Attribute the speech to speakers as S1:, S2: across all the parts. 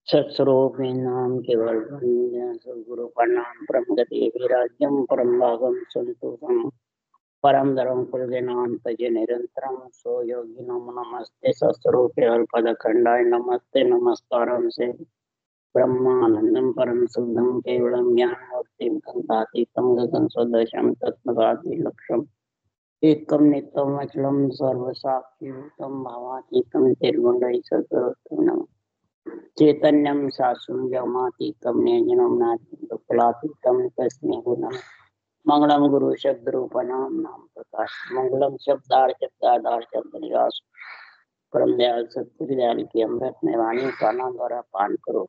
S1: सत्स्वरूप नाम केवल सदगुरु प्रणाम परम गति विराज्यम परम भागम संतोषम परम धर्म कुलनाम तज निरंतरम सो योगी नमस्ते सत्स्वरूप पद खंडाय नमस्ते नमस्कारम से ब्रह्मानंदम परम शुद्धम केवलम ज्ञानमूर्तिम कांतातीतम गगन सदृशम तत्मगाति लक्ष्यम एकम नित्यम अचलम सर्वसाक्षिभूतम भावातीतम निर्गुणै सद्गुरुं नमः चैतन्यम सासुं जमातीतम निर्जनम नातीतम तस्मै गुणम मंगलम गुरु शब्द रूपनाम नाम प्रकाश मंगलम शब्दार शब्द निवास परम दयाल सतगुरु दयाल की अमृत में वाणी पाना द्वारा पान करो।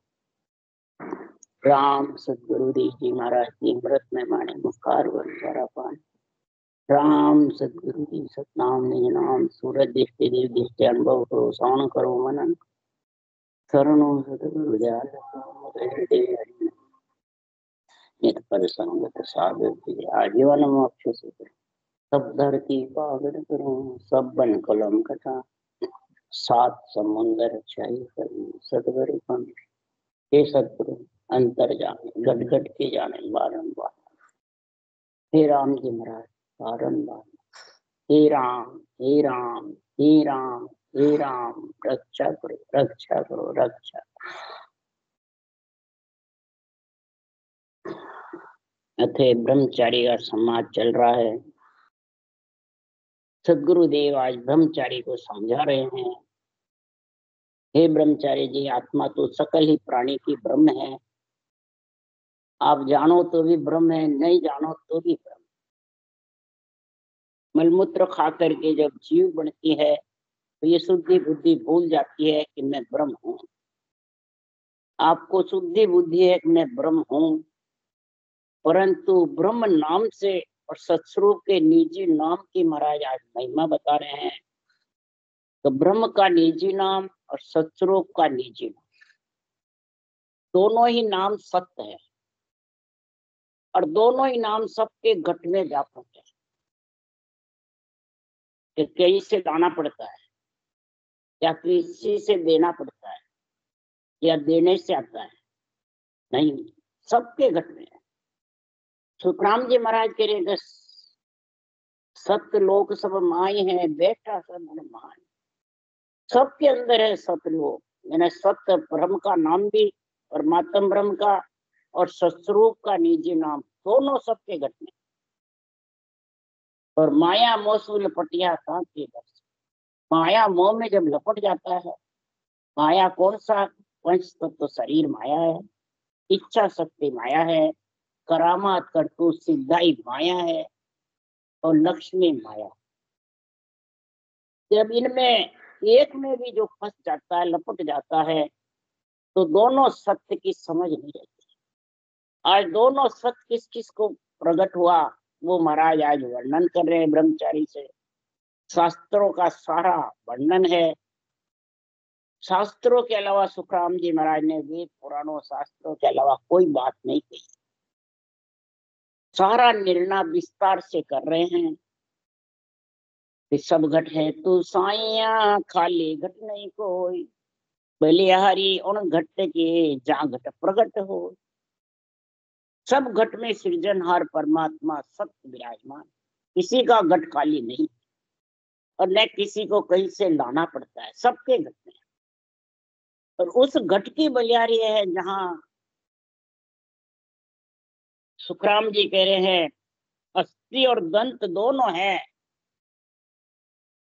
S1: राम सतगुरु जी महाराज की अमृत में वाणी मुखार द्वारा पान। राम सतगुरु जी सतनाम निज नाम सूरज दृष्टि देव दृष्टि अनुभव करो श्रवण करो मनन शरणों सतगुरु दयाल नित पर संगत साधु आजीवन मोक्ष सूत्र सब धरती पावन करो सब बन कलम कथा सात समुंदर छाई करी सतगुरु पंथ हे सतगुरु अंतर जाने गट गट के जाने बारंबार हे राम जी महाराज बारंबार हे राम हे राम हे राम हे राम रक्षा करो रक्षा करो रक्षा। अथे ब्रह्मचारी का समाज चल रहा है। सदगुरुदेव आज ब्रह्मचारी को समझा रहे हैं। हे ब्रह्मचारी जी आत्मा तो सकल ही प्राणी की ब्रह्म है। आप जानो तो भी ब्रह्म है, नहीं जानो तो भी ब्रह्म। मलमूत्र खा करके जब जीव बनती है तो ये शुद्धि बुद्धि भूल जाती है कि मैं ब्रह्म हूँ। आपको शुद्धि बुद्धि है कि मैं ब्रह्म हूँ, परंतु ब्रह्म नाम से और सत्स्वरूप के निजी नाम की महाराज आज महिमा बता रहे हैं। तो ब्रह्म का निजी नाम और सत्स्वरूप का निजी नाम दोनों ही नाम सत्य है और दोनों ही नाम सबके घट में व्यापक है। कि कहीं से लाना पड़ता है या किसी से देना पड़ता है या देने से आता है, नहीं, सबके घट में है। सुखराम जी महाराज कह रहे सत्य लोक सब माई है बेटा सब माई, सबके अंदर है सतलोक। यानी सत्य ब्रह्म का नाम भी परमात्म ब्रह्म का और सत्स्वरूप का निजी नाम दोनों सबके घट में। और माया मोह से लपटिया था के दर्शन, माया मोह में जब लपट जाता है, माया कौन सा पंच तत्व शरीर माया है, इच्छा शक्ति माया है, करामात करतु सिद्धाई माया है और लक्ष्मी माया। जब इनमें एक में भी जो फंस जाता है लपट जाता है तो दोनों सत्य की समझ नहीं रहती। आज दोनों सत्य किस किस को प्रकट हुआ वो महाराज आज वर्णन कर रहे हैं ब्रह्मचारी से। शास्त्रों का सारा वर्णन है। शास्त्रों के अलावा सुखराम जी महाराज ने वेद पुराणों शास्त्रों के अलावा कोई बात नहीं कही। सारा निर्णय विस्तार से कर रहे हैं। सब घट है तू साइया खाली घट नहीं कोई, बलिहारी उन घट के जहाँ घट प्रगट हो। सब घट में सृजनहार परमात्मा सत्य विराजमान, किसी का घट खाली नहीं और न किसी को कहीं से लाना पड़ता है, सबके घट में। और उस घट की बलिहारी है जहाँ सुखराम जी कह रहे हैं अस्थि और दंत दोनों है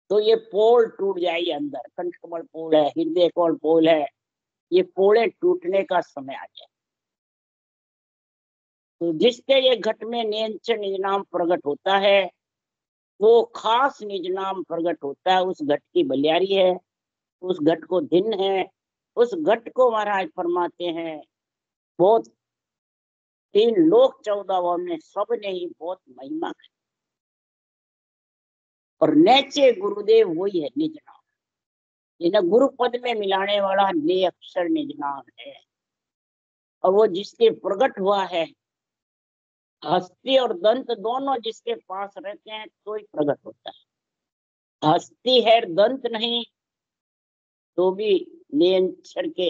S1: तो ये पोल टूट जाएगी अंदर। कंठकमल पोल है, हृदय कमल पोल है, ये पोले टूटने का समय आ जाए। तो जिसके ये घट में नियंत्रण निज नाम प्रकट होता है वो खास निज नाम प्रकट होता है। उस घट की बलियारी है, उस घट को दिन है, उस घट को महाराज फरमाते हैं बहुत 3 लोक 14 में सबने ही बहुत महिमा की। और नेचे गुरुदेव वही है निज नाम, इन्हें गुरु पद में मिलाने वाला ने अक्षर निज नाम है। और वो जिसके प्रकट हुआ है, हस्ती और दंत दोनों जिसके पास रहते हैं तो ही प्रकट होता है। हस्ती है दंत नहीं तो भी नियंत्रण के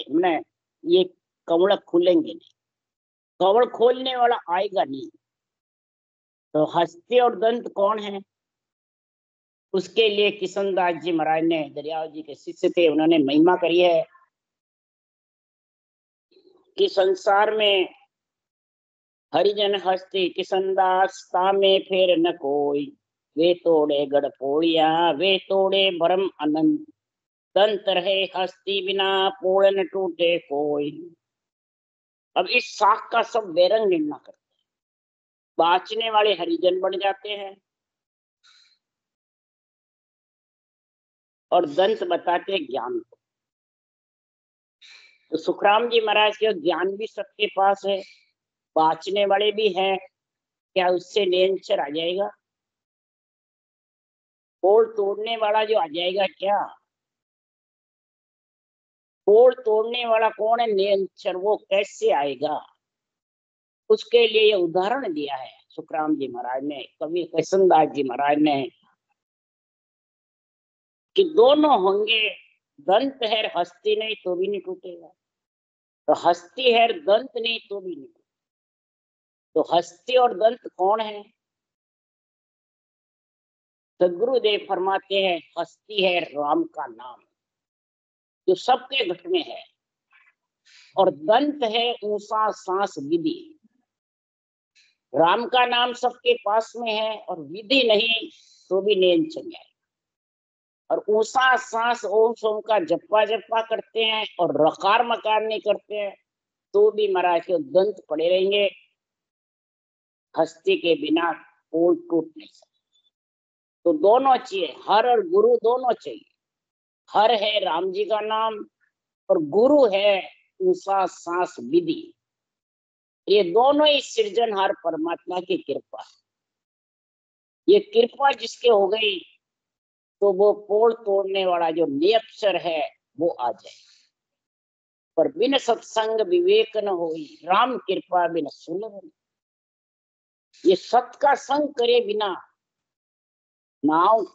S1: ये कमल खुलेंगे नहीं, कमल खोलने वाला आएगा नहीं। तो हस्ती और दंत कौन है? उसके लिए किशनदास जी महाराज ने, दरियाव जी के शिष्य थे, उन्होंने महिमा करी है कि संसार में हरिजन हस्ती किशनदास तामे फेर न कोई, वे तोड़े गढ़ पोड़िया वे तोड़े भरम अनंत, दंत रहे हस्ती बिना पोड़ न टूटे कोई। अब इस शाख का सब बेरंग निर्णय करते हैं, बाँचने वाले हरिजन बन जाते हैं और दंत बताते ज्ञान को। तो सुखराम जी महाराज के ज्ञान भी सबके पास है, बाँचने वाले भी हैं, क्या उससे निरंतर आ जाएगा? पोल तोड़ने वाला जो आ जाएगा क्या? पोल तोड़ने वाला कौन है? निरंतर, वो कैसे आएगा? उसके लिए ये उदाहरण दिया है सुखराम जी महाराज ने, कवि किशनदास जी महाराज ने, कि दोनों होंगे, दंत है हस्ती नहीं तो भी नहीं टूटेगा, तो हस्ती है दंत नहीं तो भी नहीं। तो हस्ती और दंत कौन है? सदगुरुदेव फरमाते हैं हस्ती है राम का नाम, जो सबके घट में है, और दंत है ऊषा सांस विधि। राम का नाम सबके पास में है और विधि नहीं तो भी नियंत्रण है, और ऊषा सांस ओम सोम का जप्पा जप्पा करते हैं और रकार मकार नहीं करते हैं तो भी महाराज के दंत पड़े रहेंगे, हस्ती के बिना पोल टूट नहीं सकते। तो दोनों चाहिए, हर और गुरु दोनों चाहिए। हर है राम जी का नाम और गुरु है ऊषा सांस विधि। ये दोनों ही सृजनहार परमात्मा की कृपा है। ये कृपा जिसके हो गई तो वो पोल तोड़ने वाला जो नियक्षर है वो आ जाए। पर बिन सत्संग विवेक न होई, राम कृपा बिन सुलभ। ये सत का संग करे बिना, नाम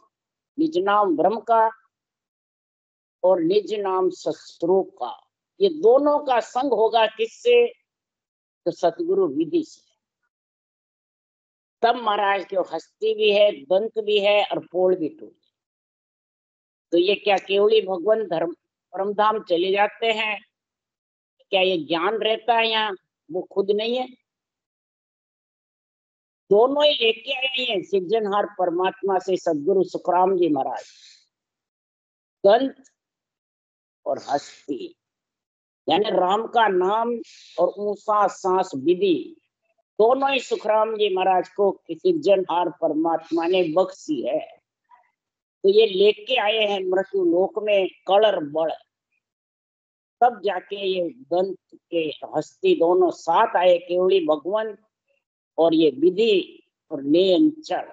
S1: निज नाम ब्रह्म का और निज नाम सस्वरूप का, ये दोनों का संग होगा किससे? तो सतगुरु विधि से। तब महाराज के हस्ती भी है, दंत भी है और पोल भी टूट। तो ये क्या केवली भगवान धर्म परमधाम चले जाते हैं? क्या ये ज्ञान रहता है यहाँ? वो खुद नहीं है, दोनों ही लेके आए हैं सृजनहार परमात्मा से सदगुरु सुखराम जी महाराज। दंत और हस्ती यानी राम का नाम और ऊषा सांस विधि, दोनों ही सुखराम जी महाराज को सृजनहार परमात्मा ने बख्शी है। तो ये लेके आए हैं मृत्यु लोक में कलर बड़, तब जाके ये दंत के हस्ती दोनों साथ आए, केवली भगवान और ये विधि और नियंत्रण।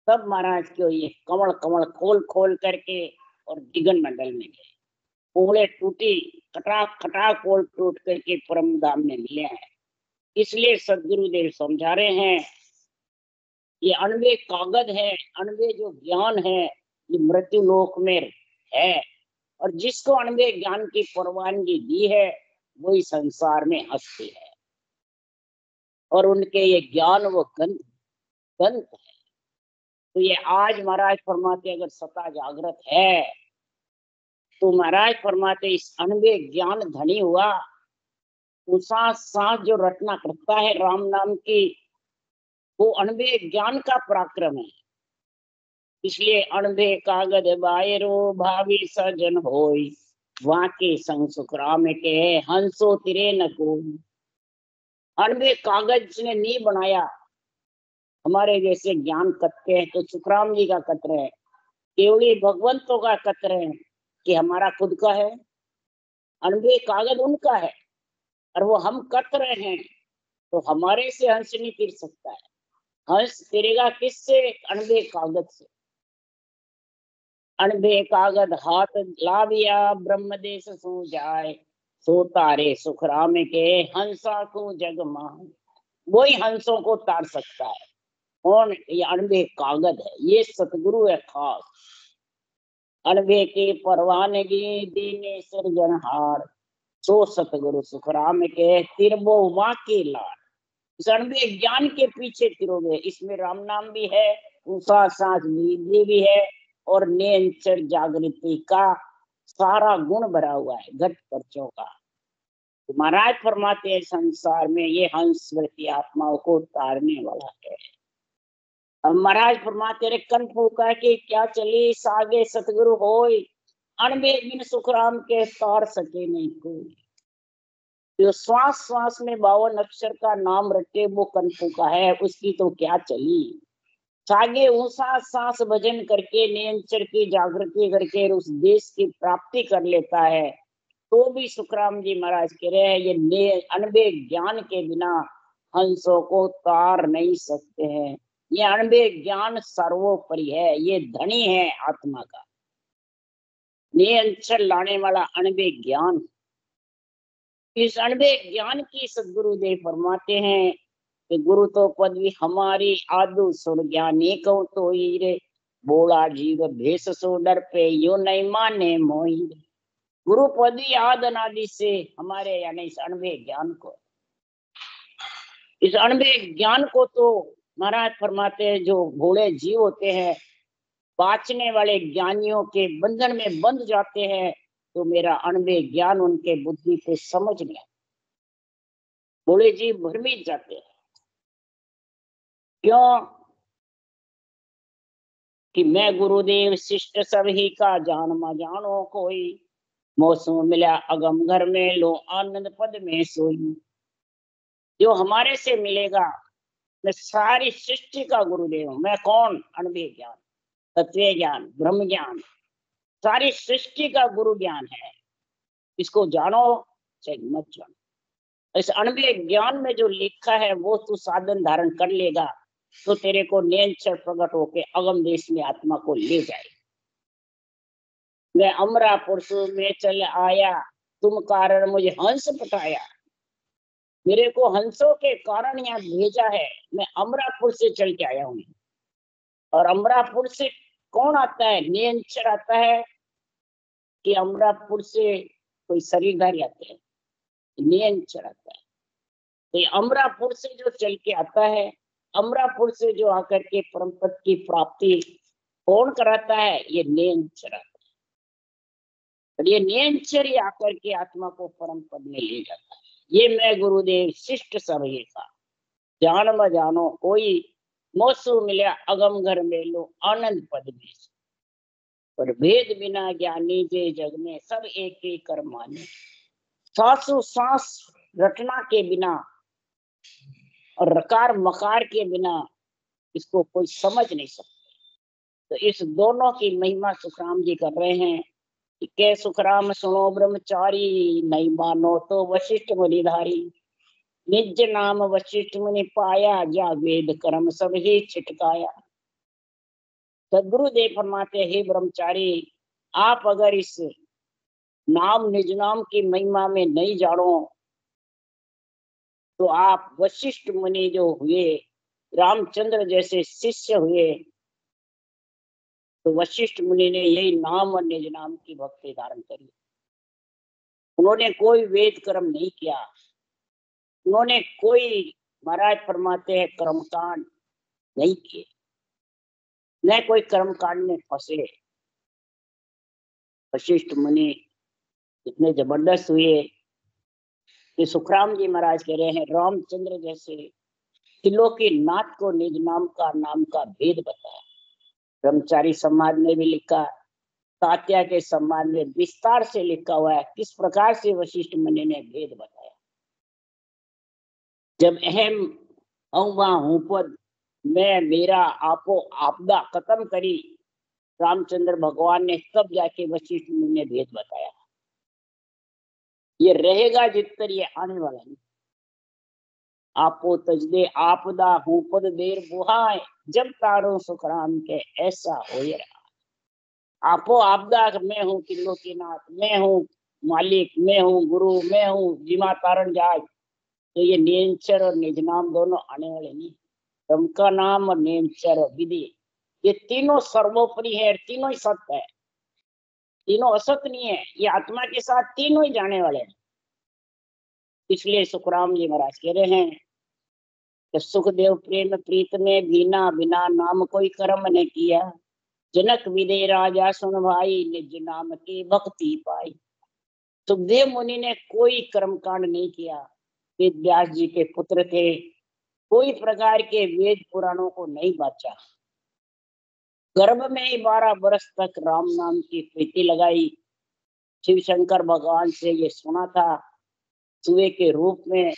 S1: तब महाराज को ये कमल कमल खोल खोल करके और दिगन मंडल में गए, पोले टूटी, कटाक कटाक पोल टूट करके परम धाम में मिले हैं। इसलिए सदगुरुदेव समझा रहे हैं ये अणवे कागज है, अणवे जो ज्ञान है ये मृत्यु लोक में है, और जिसको अणवे ज्ञान की परवानगी दी है वही संसार में हस्ती है, और उनके ये ज्ञान वो गंध गंध है। तो ये आज महाराज फरमाते अगर सता जागृत है तो महाराज फरमाते इस अणवे ज्ञान धनी हुआ, उसा सांस जो रटना करता है राम नाम की, वो अणवे ज्ञान का पराक्रम है। इसलिए अणबे कागद बायरो भावी सजन होई, वहां के संग सुखराम के हंसो तिरे न कोई। अणबे कागज ने नहीं बनाया, हमारे जैसे ज्ञान कतरे हैं तो सुखराम जी का कतरे है, केवली भगवंतों का कतरे है कि हमारा खुद का है। अणबे कागज उनका है और वो हम कत रहे हैं, तो हमारे से हंस नहीं तिर सकता है। हंस तिरेगा किससे? अणबे कागज से। अणबे कागज हाथ लाविया ब्रह्मदेश सो जाए, सो तारे सुखराम के हंसा को जग मान। वही हंसों को तार सकता है कौन? ये अणबे कागज है, ये सतगुरु है खास। अणबे के परवानगी दीने सृजनहार, सो सतगुरु सुखराम के तिरबो वहां के लाल। इस अणुवे ज्ञान के पीछे फिरोगे। इसमें राम नाम भी है, उषा सांस भी है, और निरंतर जागृति का सारा गुण भरा हुआ है घट पर्चों का। तो महाराज फरमाते हैं संसार में ये हंस वृत्ति आत्माओं को तारने वाला है। अब महाराज फरमाते रहे कन फूका के क्या चली सागे सतगुरु होय, अणबे बिन सुखराम के तार सके नहीं कोई। जो श्वास श्वास में 52 अक्षर का नाम रटे वो कन फूका है, उसकी तो क्या चली। सागे ऊंसा सांस भजन करके नियंत्रण की जागृति करके उस देश की प्राप्ति कर लेता है, तो भी सुखराम जी महाराज कह रहे हैं ये अनबे ज्ञान के बिना हंसों को तार नहीं सकते हैं। ये अनबे ज्ञान सर्वोपरि है, ये धनी है आत्मा का, नियंत्रण लाने वाला अनबे ज्ञान। इस अनबे ज्ञान की सदगुरुदेव फरमाते हैं कि गुरु तो पदवी हमारी आदु सुर ज्ञानी को तो रे, बोला जीव भेष सो डर पे यो नहीं माने मोही। गुरु पदी आद अनादि से हमारे यानी इस अणबे ज्ञान को, इस अणबे ज्ञान को तो महाराज फरमाते हैं जो भोले जीव होते हैं, बाँचने वाले ज्ञानियों के बंधन में बंध जाते हैं, तो मेरा अणबे ज्ञान उनके बुद्धि पे समझ नहीं आता। भोले जीव भ्रमित जाते हैं। क्यों कि मैं गुरुदेव शिष्ट सभी का जानमा जानो कोई, मौसम मिला अगम घर में लो आनंद पद में सोई। जो हमारे से मिलेगा, मैं सारी सृष्टि का गुरुदेव हूं। मैं कौन? अणबे ज्ञान, तत्व ज्ञान, ब्रह्म ज्ञान, सारी सृष्टि का गुरु ज्ञान है। इसको जानो चाहे मत जानो। इस अणबे ज्ञान में जो लिखा है वो तू साधन धारण कर लेगा तो तेरे को नियंत्रण प्रकट होके अगम देश में आत्मा को ले जाए। मैं अमरापुर में चल आया, तुम कारण मुझे हंस पटाया। मेरे को हंसों के कारण यहाँ भेजा है, मैं अमरापुर से चल के आया हूँ। और अमरापुर से कौन आता है? नियंत्रण आता है कि अमरापुर से कोई शरीरधारी आते हैं? नियंत्रण आता है। तो ये अमरापुर से जो चल के आता है, अमरापुर से जो आकर के परम पद की प्राप्ति कौन कराता है? ये नियंत्रण। और ये नियंत्रण आकर के आत्मा को परम पद में ले जाता है। ये मैं गुरुदेव शिष्ट सभी का जान म जानो कोई, मौसू मिला अगम घर में लो आनंद पद में। और भेद बिना ज्ञानी जे जग में सब एक ही कर माने। सांसों सांस रटना के बिना और रकार मकार के बिना इसको कोई समझ नहीं सकता। तो इस दोनों की महिमा सुखराम जी कर रहे हैं कि के सुखराम सुनो ब्रह्मचारी, नहीं मानो तो वशिष्ठ मुनिधारी। निज नाम वशिष्ठ मुनि पाया, जा वेद कर्म सब ही छिटकाया। सदगुरुदेव फरमाते हे ब्रह्मचारी, आप अगर इस नाम निज नाम की महिमा में नहीं जानो तो आप वशिष्ठ मुनि जो हुए, रामचंद्र जैसे शिष्य हुए, तो वशिष्ठ मुनि ने यही नाम और निज नाम की भक्ति धारण करी। उन्होंने कोई वेद कर्म नहीं किया, उन्होंने कोई महाराज फरमाते हैं कर्मकांड नहीं किए, न कोई कर्मकांड में फंसे। वशिष्ठ मुनि इतने जबरदस्त हुए कि सुखराम जी महाराज कह रहे हैं रामचंद्र जैसे त्रिलोकी नाथ को निज नाम का भेद बताया। ब्रह्मचारी समाज में भी लिखा, तात्या के सम्मान में विस्तार से लिखा हुआ है किस प्रकार से वशिष्ठ मुनि ने भेद बताया। जब अहम अहुआ हूं पद मैं मेरा आपो आपदा खत्म करी रामचंद्र भगवान ने, तब जाके वशिष्ठ मुनि ने भेद बताया। ये रहेगा जितर ये आने वाला नहीं। आपो तजदे आपदा हूं पद देर बुहाए, जब तारो सुखराम के ऐसा हो रहा। आपो आपदा मैं हूँ त्रिलोकीनाथ, मैं हूँ मालिक, मैं हूँ गुरु, मैं हूँ जिमा तारण जाज। तो ये नियंचर और निज नाम दोनों आने वाले नहीं। ब्रह्म का नाम और नियंचर और विधि, ये तीनों सर्वोपरि है, तीनों ही सत्य है, तीनों असत नहीं है। ये आत्मा के साथ तीनों ही जाने वाले हैं। इसलिए सुखराम जी महाराज कह रहे हैं कि सुखदेव प्रेम प्रीत में बीना बिना नाम कोई कर्म ने किया। जनक विदे राजा सुन भाई निज नाम की भक्ति पाई। सुखदेव मुनि ने कोई कर्म कांड नहीं किया। वेद व्यास जी के पुत्र थे, कोई प्रकार के वेद पुराणों को नहीं बांचा। गर्भ में ही 12 वर्ष तक राम नाम की प्रीति लगाई। शिव शंकर भगवान से ये सुना था, सुए के रूप में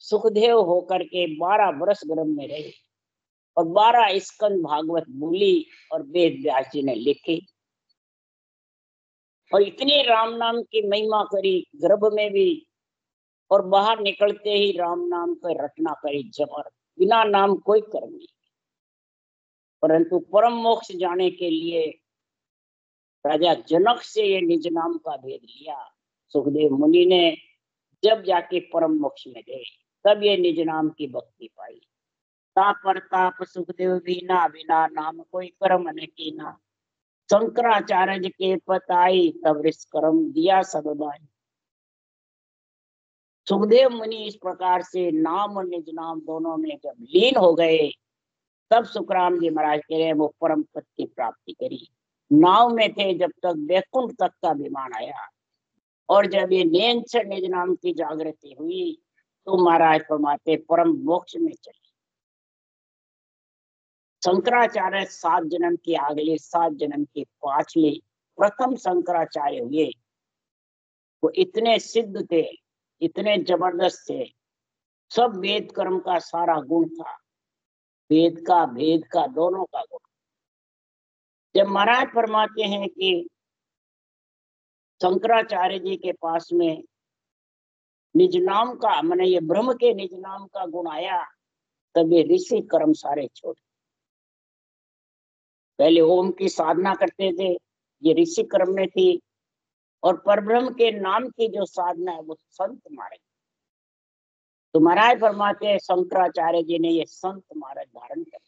S1: सुखदेव होकर के 12 वर्ष गर्भ में रहे और 12 स्कंद भागवत बोली और वेद व्यास जी ने लिखी और इतनी राम नाम की महिमा करी गर्भ में भी, और बाहर निकलते ही राम नाम का रटना करी जबर। बिना नाम कोई कर्म नहीं। परंतु परम मोक्ष जाने के लिए राजा जनक से ये निज नाम का भेद लिया। सुखदेव मुनि ने जब जाके परम मोक्ष में गए तब ये निज नाम की भक्ति पाई। ताप पर ताप सुखदेव बिना बिना नाम कोई कर्म न कीना। शंकराचार्य के पताई तब ऋष कर्म दिया सब बाई। सुखदेव मुनि इस प्रकार से नाम और निज नाम दोनों में जब लीन हो गए तब सुखराम जी महाराज कह रहे हैं वो परम पद की प्राप्ति करी। नाव में थे जब तक वैकुंठ तक का विमान आया, और जब ये नेंचर निज नाम की जागृति हुई तो महाराज फरमाते परम मोक्ष में चले। शंकराचार्य 7 जन्म की अगले 7 जन्म की पाछले प्रथम शंकराचार्य हुए। वो इतने सिद्ध थे, इतने जबरदस्त थे। सब वेद कर्म का सारा गुण था, वेद का भेद का दोनों का गुण। जब महाराज फरमाते हैं कि शंकराचार्य जी के पास में निज नाम का माने ये ब्रह्म के निज नाम का गुण आया, तब ये ऋषि कर्म सारे छोड़। पहले ओम की साधना करते थे, ये ऋषि कर्म में थी, और परब्रह्म के नाम की जो साधना है वो संत मार्ग। तो महाराज फरमाते हैं शंकराचार्य जी ने ये संत मार्ग धारण कर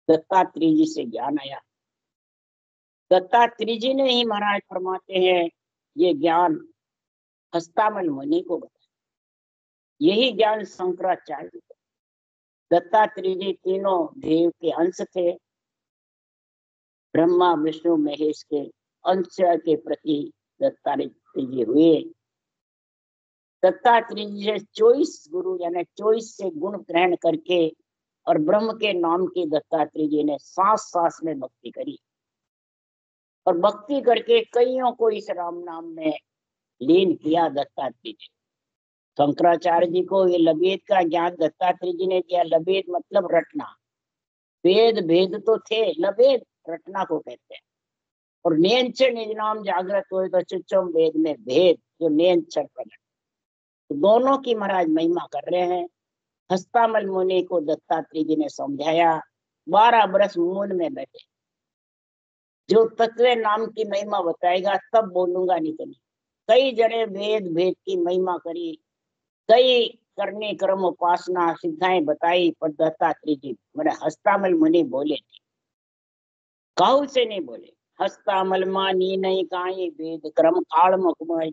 S1: दत्तात्रेय जी से ज्ञान आया। दत्तात्रेय जी ने ही महाराज फरमाते हैं ये ज्ञान हस्तामल मुनि को बताया। यही ज्ञान शंकराचार्य को। दत्तात्रेय जी तीनों देव के अंश थे, ब्रह्मा विष्णु महेश के अंश के प्रति दत्तात्रेय जी हुए। दत्तात्रेय जी से 24 गुरु यानी 24 से गुण ग्रहण करके और ब्रह्म के नाम की दत्तात्रेय जी ने सांस सांस में भक्ति करी, और भक्ति करके कईयों को इस राम नाम में लीन किया दत्तात्रेय जी। शंकराचार्य जी को ये लबेद का ज्ञान दत्तात्रेय जी ने किया। लबेद मतलब रटना, वेद भेद तो थे, लबेद रटना को कहते हैं। और नेंचर निज नाम जागृत हो तो चुचम वेद में भेद, जो नेंचर प्रकट। तो दोनों की महाराज महिमा कर रहे हैं। हस्तामल मुनि को दत्तात्रेय जी ने समझाया, 12 वर्ष मून में बैठे। जो तत्व नाम की महिमा बताएगा तब बोलूंगा, नहीं तो नहीं। कई जने वेद भेद की महिमा करी, कई करने क्रम उपासना सिद्धाएं बताई, पर दत्तात्रेय जी मेरे हस्तामल मुनि बोले थे, काहू से नहीं बोले। हस्तामल मानी नहीं काई वेद क्रम काल मुखमय।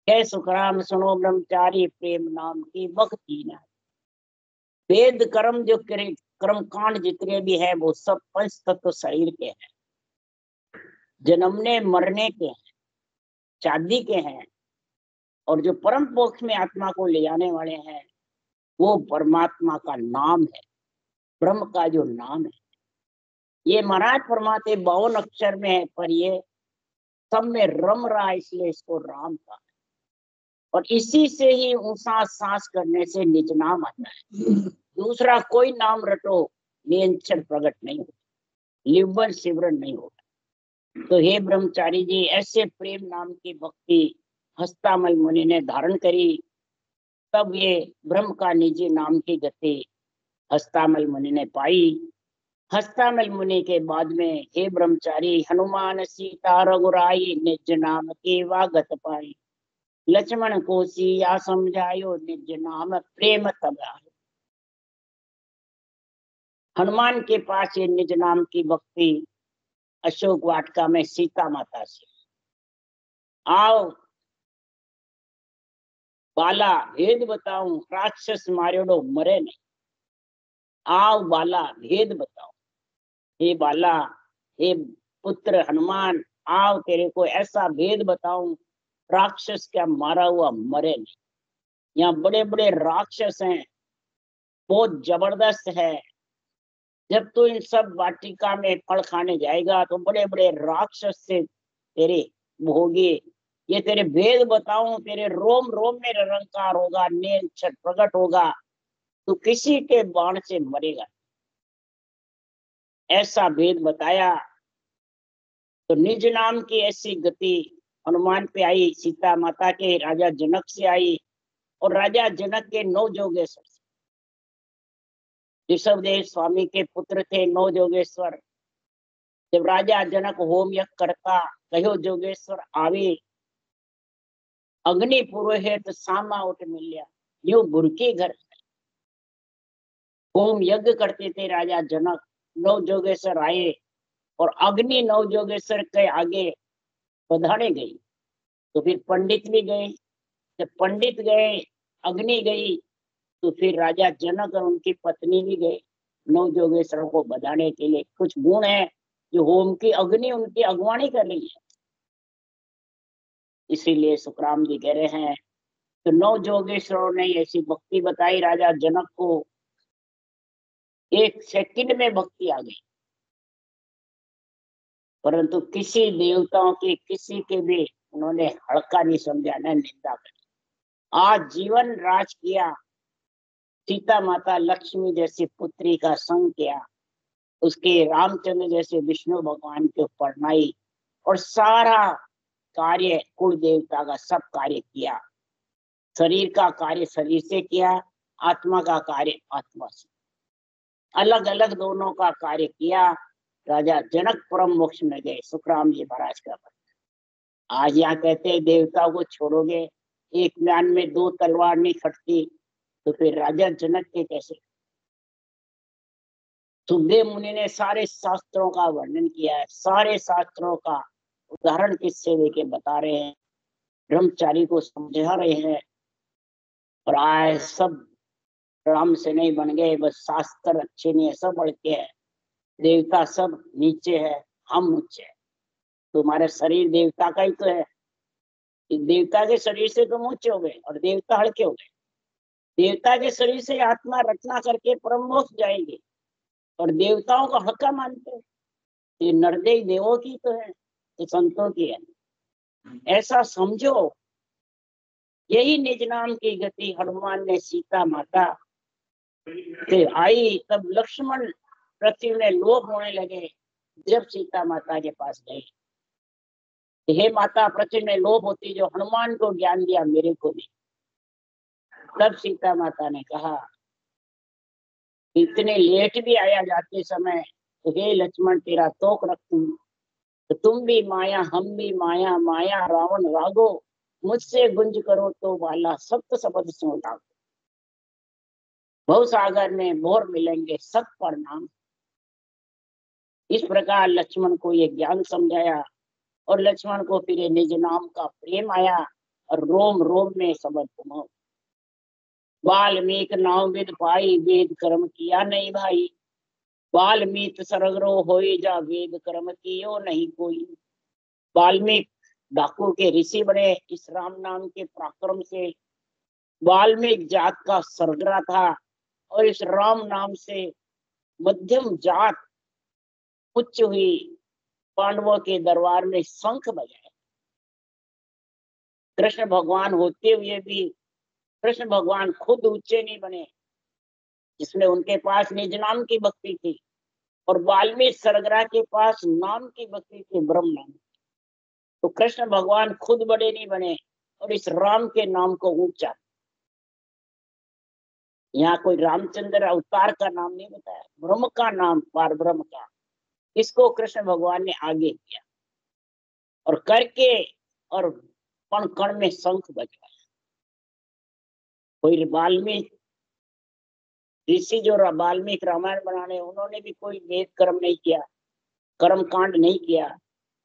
S1: हे सुखराम सुनो ब्रह्मचारी प्रेम नाम की भक्ति न। वेद कर्म जो कर्म कांड जितने भी है वो सब पंच तत्व शरीर के हैं, जन्मने मरने के हैं, शादी के हैं, और जो परम मोक्ष में आत्मा को ले जाने वाले हैं वो परमात्मा का नाम है, ब्रह्म का जो नाम है। ये महाराज फरमाते 52 अक्षर में है, पर ये सब में रम रहा, इसलिए इसको राम कहा। और इसी से ही ऊंसा सांस करने से निज नाम आता है। दूसरा कोई नाम रटो नियंत्रण प्रकट नहीं होगा, लिवन सिमरन नहीं होगा। तो हे ब्रह्मचारी जी, ऐसे प्रेम नाम की भक्ति हस्तामल मुनि ने धारण करी, तब ये ब्रह्म का निजी नाम की गति हस्तामल मुनि ने पाई। हस्तामल मुनि के बाद में हे ब्रह्मचारी हनुमान सीता रघुराई निज नाम की वागत पाई। लक्ष्मण को सिया समझायो निज नाम प्रेम तब आयो। हनुमान के पास ये निज नाम की भक्ति अशोक वाटिका में सीता माता से, आओ बाला भेद बताऊं, राक्षस मार्योड़ो मरे नहीं। आओ बाला भेद बताओ, हे बाला, हे पुत्र हनुमान, आओ तेरे को ऐसा भेद बताऊं, राक्षस क्या मारा हुआ मरे नहीं। यहाँ बड़े बड़े राक्षस हैं, बहुत जबरदस्त है। जब तू इन सब वाटिका में फल खाने जाएगा तो बड़े बड़े राक्षस से तेरे होगी। ये तेरे भेद बताऊं, तेरे रोम रोम में रंकार होगा, नेल छट प्रकट होगा, तू किसी के बाण से मरेगा। ऐसा भेद बताया। तो निज नाम की ऐसी गति हनुमान पे आई, सीता माता के राजा जनक से आई, और राजा जनक के 9 जोगेश्वर, ऋषभदेव स्वामी के पुत्र थे 9 जोगेश्वर। जब राजा जनक होम यज्ञ करता, कहो जोगेश्वर आवे, अग्नि पुरोहित सामा उठ मिलिया, यूं बुरके घर होम यज्ञ करते थे राजा जनक। 9 जोगेश्वर आए और अग्नि 9 जोगेश्वर के आगे बधाने गई। तो फिर पंडित भी गए। जब पंडित गए, अग्नि गई, तो फिर राजा जनक और उनकी पत्नी भी गए 9 जोगेश्वरों को बधाने के लिए। कुछ गुण है जो होम की अग्नि उनकी अगवानी कर रही है। इसीलिए सुखराम जी कह रहे हैं, तो 9 जोगेश्वरों ने ऐसी भक्ति बताई राजा जनक को, 1 सेकंड में भक्ति आ गई। परंतु किसी देवताओं की किसी के भी उन्होंने हल्का नहीं समझा, न निंदा करी। आज जीवन राज किया, सीता माता लक्ष्मी जैसी पुत्री का संग किया, उसके रामचंद्र जैसे विष्णु भगवान के ऊपर नाई, और सारा कार्य कुल देवता का सब कार्य किया। शरीर का कार्य शरीर से किया, आत्मा का कार्य आत्मा से, अलग अलग दोनों का कार्य किया। राजा जनक परम मोक्ष में गए। सुखराम जी महाराज का वचन। आज यहाँ कहते हैं देवताओं को छोड़ोगे, एक म्यान में 2 तलवार नहीं खटती, तो फिर राजा जनक के कैसे। सुखदेव मुनि ने सारे शास्त्रों का वर्णन किया है, सारे शास्त्रों का उदाहरण किससे लेके बता रहे हैं, ब्रह्मचारी को समझा रहे हैं। और आज सब राम से नहीं बन गए, बस शास्त्र अच्छे नहीं है, सब बढ़ के है। देवता सब नीचे है, हम ऊंचे है। तुम्हारा शरीर देवता का ही तो है। देवता के शरीर से तुम ऊंचे हो गए और देवता हल्के हो गए। देवता के शरीर से आत्मा रचना करके परम मोक्ष जाएंगे, और देवताओं को हल्का मानते हैं। ये नरदेव देवों की तो है, ये संतों की है। ऐसा समझो। यही निज नाम की गति हनुमान ने सीता माता से आई। तब लक्ष्मण पृथ्वी में लोभ होने लगे। जब सीता माता के पास गए, हे माता, पृथ्वी में लोभ होती, जो हनुमान को ज्ञान दिया मेरे को भी। तब सीता माता ने कहा, इतने लेट भी आया जाते समय, तो हे लक्ष्मण तेरा तोक रखूं, तो तुम भी माया हम भी माया, माया रावण रागो, मुझसे गुंज करो तो वाला सप्त शब्द सो लागो। भवसागर में मोर मिलेंगे सत परिणाम। इस प्रकार लक्ष्मण को ये ज्ञान समझाया, और लक्ष्मण को फिर निज नाम का प्रेम आया, और रोम रोम में समझ तुम। वाल्मीकि नाम विद पाई, वेद कर्म किया नहीं भाई। वाल्मीकि सरगरो होई, जा वेद कर्म कियो नहीं कोई। वाल्मीकि डाकू के ऋषि बने इस राम नाम के पराक्रम से। वाल्मीकि जात का सरगरा था, और इस राम नाम से मध्यम जात उच्च हुई। पांडवों के दरबार में शंख बजाए। कृष्ण भगवान होते हुए भी कृष्ण भगवान खुद ऊंचे नहीं बने, जिसमें उनके पास निज नाम की भक्ति थी। और वाल्मीकि सरगरा के पास नाम की भक्ति थी, ब्रह्म नाम। तो कृष्ण भगवान खुद बड़े नहीं बने, और इस राम के नाम को ऊंचा। यहाँ कोई रामचंद्र अवतार का नाम नहीं बताया, ब्रह्म का नाम, पार ब्रह्म का, इसको कृष्ण भगवान ने आगे किया, और करके और कण कण में शंख बजवाया। कोई वाल्मीकि ऋषि जो वाल्मीकि रामायण बनाने, उन्होंने भी कोई वेद कर्म नहीं किया, कर्म कांड नहीं किया।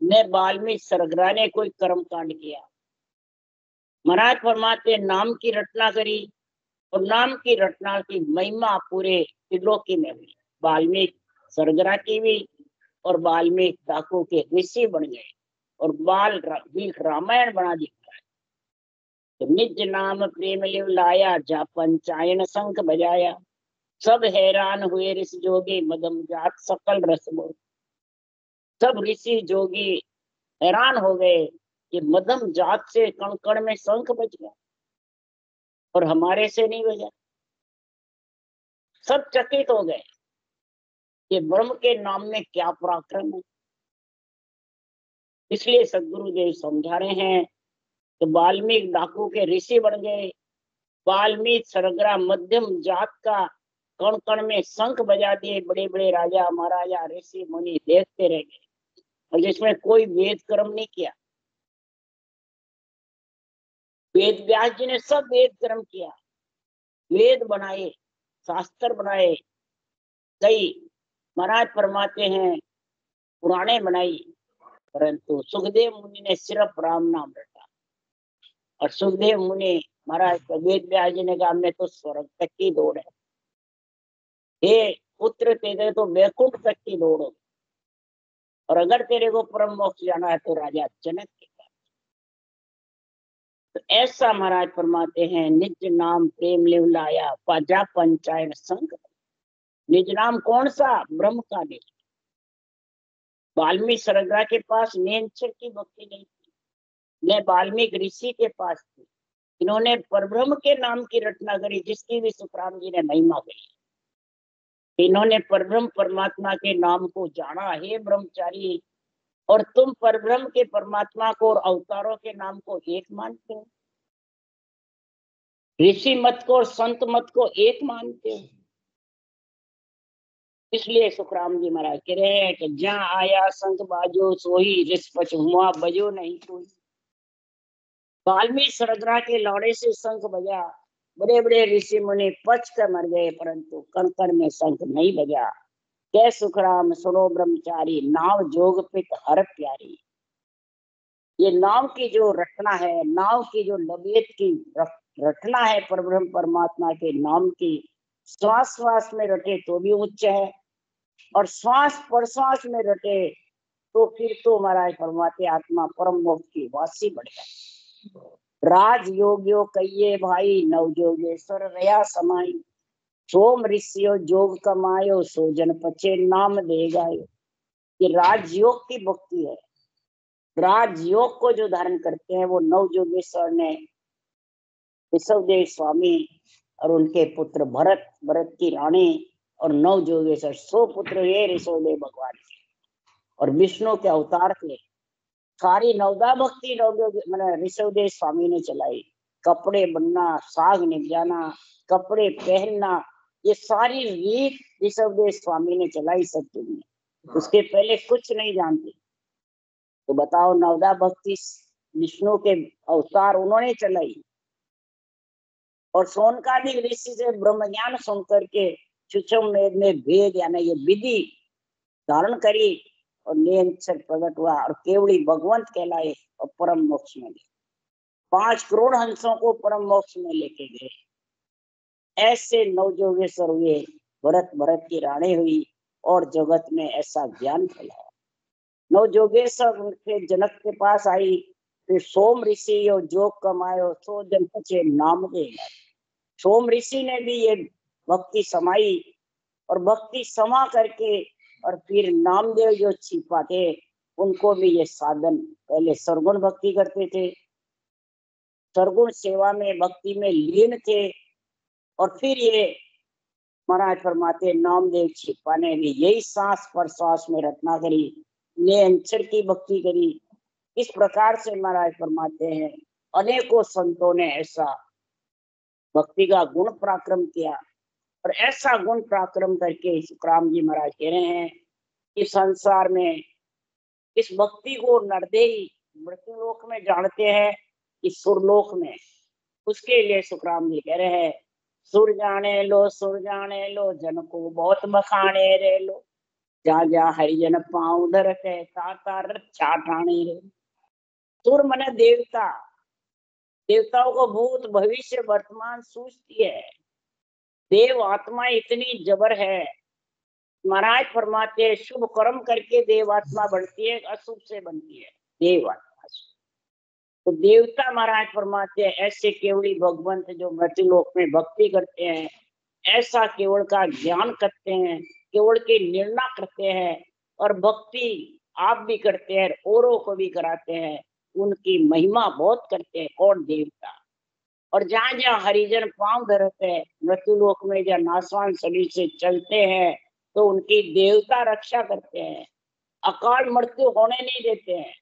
S1: न वाल्मीकि सरगरा ने कोई कर्म कांड किया। महाराज फरमाते नाम की रचना करी और नाम की रचना की महिमा पूरे त्रिलोकी में हुई। वाल्मीकि सरगरा की हुई और वाल्मीकि डाकू के ऋषि बन गए और रामायण बना दी। तो निज नाम प्रेम लिव लाया, जा पंचायन शंख बजाया, सब हैरान हुए ऋषि जोगी, मदम जात सकल रस बोल। सब ऋषि जोगी हैरान हो गए कि मदम जात से कण कण में शंख बज गया और हमारे से नहीं बजा। सब चकित हो गए कि ब्रह्म के नाम में क्या पराक्रम है। इसलिए सदगुरुदेव समझा रहे हैं कि वाल्मीकि डाकू के ऋषि बन गए, वाल्मीकि सरगरा मध्यम जात का कण कण में शंख बजा दिए। बड़े बड़े राजा महाराजा ऋषि मुनि देखते रह गए और जिसमें कोई वेद कर्म नहीं किया। वेद व्यास जी ने सब वेद कर्म किया, वेद बनाए, शास्त्र बनाए, कई महाराज फरमाते हैं पुराणे बनाई, परंतु सुखदेव मुनि ने सिर्फ राम नाम रटा। और सुखदेव मुनि महाराज वेद व्यास जी ने कहा मैं तो स्वर्ग तक की दौड़ है, हे पुत्र तेरे तो वैकुंठ तक की दौड़ हो, और अगर तेरे को परम मोक्ष जाना है तो राजा जनक के पास। तो ऐसा महाराज फरमाते हैं निज नाम प्रेम लिव लाया, पाजा पंचायन संग। निज नाम कौन सा? ब्रह्म का निज। वाल्मीकि सरगरा के पास नेंचर की भक्ति नहीं थी, न वाल्मीकि ऋषि के पास थी। इन्होंने परब्रह्म के नाम की रचना करी जिसकी भी सुखराम जी ने महिमा कही। इन्होंने परब्रह्म परमात्मा के नाम को जाना। हे ब्रह्मचारी, और तुम परब्रह्म के परमात्मा को और अवतारों के नाम को एक मानते हो, ऋषि मत को और संत मत को एक मानते हो। इसलिए सुखराम जी महाराज कह रहे हैं कि जहाँ आया संत बाजो सोही, रिस पच हुआ बजो नहीं कोई। वाल्मीकि सरगरा के लौड़े से शंख बजा, बड़े बड़े ऋषि मुनि पच कर मर गए, परंतु कण कण में शंख नहीं बजा। कै सुखराम सुनो ब्रह्मचारी, नाव जोग पित हर प्यारी। ये नाव की जो रचना है, नाव की जो नबीयत की रचना है परब्रह्म परमात्मा के नाम की, श्वास श्वास में रटे तो भी उच्च है, और श्वास प्रश्वास में रटे तो फिर तो महाराज फरमाते आत्मा परम मोक्ष की वासी बढ़ जाए। राज योग्यो कहिए भाई, नव जोगेश्वर रया समाई, सोम ऋषियो जोग कमायो, सो जन पचे नाम देगा। ये राजयोग की भक्ति है। राजयोग को जो धारण करते हैं वो नव जोगेश्वर ने ऋषभदेव स्वामी और उनके पुत्र भरत, भरत की रानी और नव जोगेश्वर 100 पुत्र ये ऋषभदेव भगवान के और विष्णु के अवतार थे। सारी नवदा भक्ति ऋषभदेव स्वामी ने चलाई। कपड़े बनना, साग निजाना, कपड़े पहनना, ये सारी रीत ऋषभदेव स्वामी ने चलाई सत्युग में। उसके पहले कुछ नहीं जानते। तो बताओ, नवदा भक्ति विष्णु के अवतार उन्होंने चलाई। और सोनकादि ऋषि से ब्रह्म ज्ञान सुन करके सुषम में भेद यानी ये विधि धारण करी और नियंत्रण प्रकट हुआ और केवली भगवंत कहलाए और परम मोक्ष में गए। 5 करोड़ हंसों को परम मोक्ष में लेके गए। ऐसे नवजोगेश्वर हुए, भरत, भरत की रानी हुई और जगत में ऐसा ज्ञान फैलाया। नवजोगेश्वर के जनक के पास आई, फिर सोम ऋषि और जोग कमायो, 100 जन पचे नाम देगा। सोम ऋषि ने भी ये भक्ति समाई और भक्ति समा करके और फिर नामदेव जो छिपा थे उनको भी ये साधन, पहले सरगुण भक्ति करते थे, सरगुण सेवा में भक्ति में लीन थे, और फिर ये महाराज फरमाते नामदेव छिपा ने भी यही सांस पर सांस में रचना करी, ने अंचर की भक्ति करी। इस प्रकार से महाराज फरमाते हैं अनेकों संतों ने ऐसा भक्ति का गुण पराक्रम किया, और ऐसा गुण पराक्रम करके सुखराम जी महाराज कह रहे हैं कि संसार में इस भक्ति को नरदेही मृत्युलोक में जानते हैं कि सुरलोक में, उसके लिए सुखराम जी कह रहे हैं सुर जाने लो जन को बहुत बखाने रे लो, जा जा हरिजन पाँव धर के ताता रक्षा ठाणे रे। सुर मने देवता, देवताओं को भूत भविष्य वर्तमान सूझती है। देव आत्मा इतनी जबर है, महाराज फरमाते हैं शुभ कर्म करके देव आत्मा बढ़ती है, अशुभ से बनती है देव आत्मा। तो देवता महाराज फरमाते हैं ऐसे केवली भगवंत जो मृत्युलोक में भक्ति करते हैं, ऐसा केवल का ज्ञान करते हैं, केवल के निर्णय करते हैं और भक्ति आप भी करते हैं, औरों को भी कराते हैं, उनकी महिमा बहुत करते हैं। कौन? देवता। और जहाँ जहाँ हरिजन पांव धरते हैं मृत्युलोक में, जहाँ नासवान शरीर से चलते हैं, तो उनकी देवता रक्षा करते हैं, अकाल मृत्यु होने नहीं देते हैं।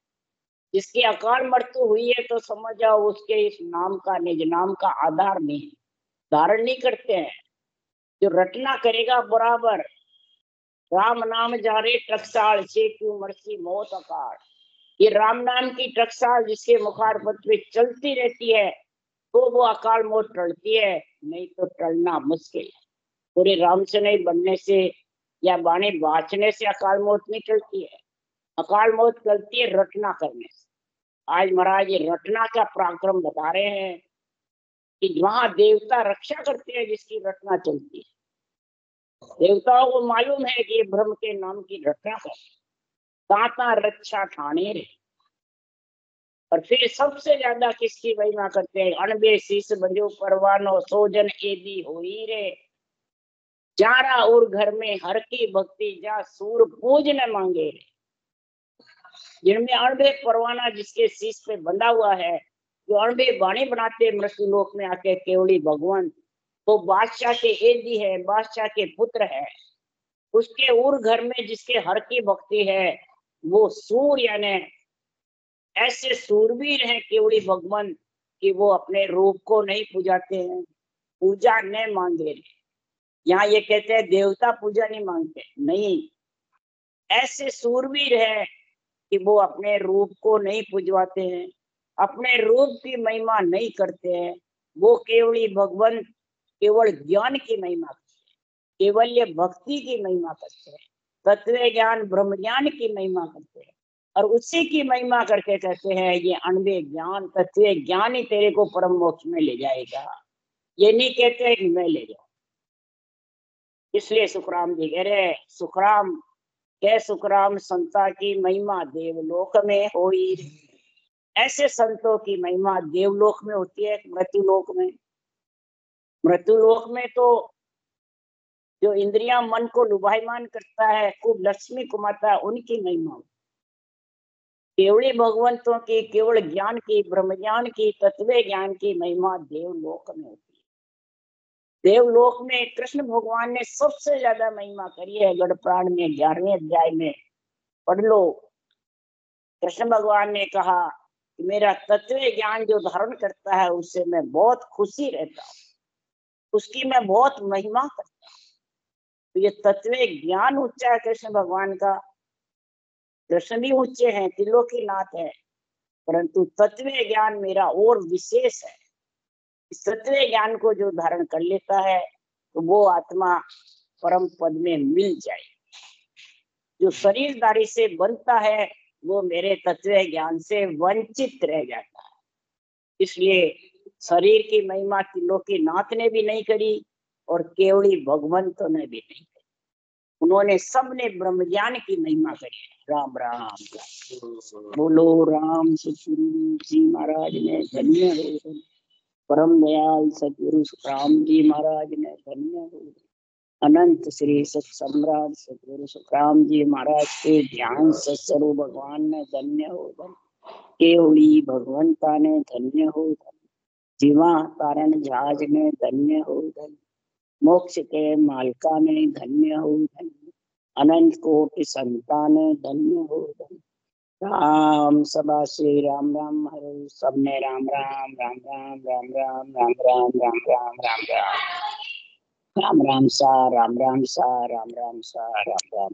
S1: जिसकी अकाल मृत्यु हुई है तो समझ जाओ उसके इस नाम का, निज नाम का आधार नहीं, धारण नहीं करते हैं। जो रटना करेगा बराबर, राम नाम जारे टकसाल से क्यों मरसी मौत अकाल, ये राम नाम की टकसाल जिसके मुखार पे चलती रहती है तो वो अकाल मौत टलती है, नहीं तो टलना मुश्किल है। पूरे राम से नहीं बनने से या बाणी बाचने से अकाल मौत नहीं टलती है, अकाल मौत टलती है रटना करने से। आज महाराज ये रटना का पराक्रम बता रहे हैं कि वहां देवता रक्षा करते हैं जिसकी रटना चलती है। देवताओं को मालूम है कि ब्रह्म के नाम की रक्षा कर ताता रक्षा ठाणे रे। और फिर सबसे ज्यादा किसकी महिमा करते हैं? अणबे शीस बजो परवानो सोजन एदी होई रे, जारा और घर में हर की भक्ति जा सूर पूज न मांगे रे। जिनमें अणबे परवाना जिसके शीश पे बंधा हुआ है, जो अणबे बाणी बनाते मृत्यु लोक में आके केवली भगवान, तो बादशाह के एदी है, बादशाह के पुत्र है। उसके उर घर में जिसके हर की भक्ति है, वो सूर यानी ऐसे सूरवीर हैं केवली भगवान कि वो अपने रूप को नहीं पूजाते हैं, पूजा न मांगे। यहाँ ये कहते हैं देवता पूजा नहीं मांगते, नहीं, ऐसे सूरवीर है कि वो अपने रूप को नहीं पूजवाते हैं, अपने रूप की महिमा नहीं करते हैं, वो केवली भगवान केवल ज्ञान की महिमा करते हैं, केवल ये भक्ति की महिमा करते हैं, तत्व ज्ञान ब्रह्म ज्ञान की महिमा करते हैं। और उसी की महिमा करके कहते हैं ये अणबे ज्ञान तत्व ज्ञान ही तेरे को परम मोक्ष में ले जाएगा, ये नहीं कहते हैं कि मैं ले जाऊं। इसलिए सुखराम जी कह रहे, सुखराम के सुखराम संता की महिमा देवलोक में होई। ऐसे संतों की महिमा देवलोक में होती है, मृत्युलोक में। मृत्युलोक में तो जो इंद्रियां मन को लुभायमान करता है, खूब लक्ष्मी कुमाता, उनकी महिमा। केवली भगवंतों की, केवल ज्ञान की, ब्रह्म ज्ञान की, तत्व ज्ञान की महिमा देवलोक में होती है। देवलोक में कृष्ण भगवान ने सबसे ज्यादा महिमा करी है। गढ़ प्राण में 11वें अध्याय में पढ़ लो। कृष्ण भगवान ने कहा कि मेरा तत्व ज्ञान जो धारण करता है उससे मैं बहुत खुशी रहता हूँ, उसकी मैं बहुत महिमा करता हूँ। तो ये तत्व ज्ञान ऊंचा है कृष्ण भगवान का। कृष्ण भी ऊंचे हैं, त्रिलोकीनाथ है, परंतु तत्व ज्ञान मेरा और विशेष है। इस तत्व ज्ञान को जो धारण कर लेता है तो वो आत्मा परम पद में मिल जाए। जो शरीरधारी से बनता है वो मेरे तत्व ज्ञान से वंचित रह जाता है। इसलिए शरीर की महिमा त्रिलोकीनाथ ने भी नहीं करी और केवली भगवंतों ने भी नहीं करी। उन्होंने सबने ब्रह्म ज्ञान की महिमा करी है। राम राम बोलो। राम सतगुरु जी महाराज ने धन्य हो, परम दयाल सतगुरु सुखराम जी महाराज ने धन्य हो, अनंत श्री सत सम्राट सतगुरु सुखराम जी महाराज के ज्ञान सत्स्वरूप भगवान ने धन्य हो, केवली भगवंता ने धन्य हो, जीवा तारण जहाज ने धन्य हो, मोक्ष के मालका ने धन्य हो, अनंत कोटि संतान धन्य हो। राम सदा श्री राम राम हरे, सबने राम राम राम राम राम राम राम राम राम राम राम राम राम राम सा राम राम सा राम राम सा राम राम।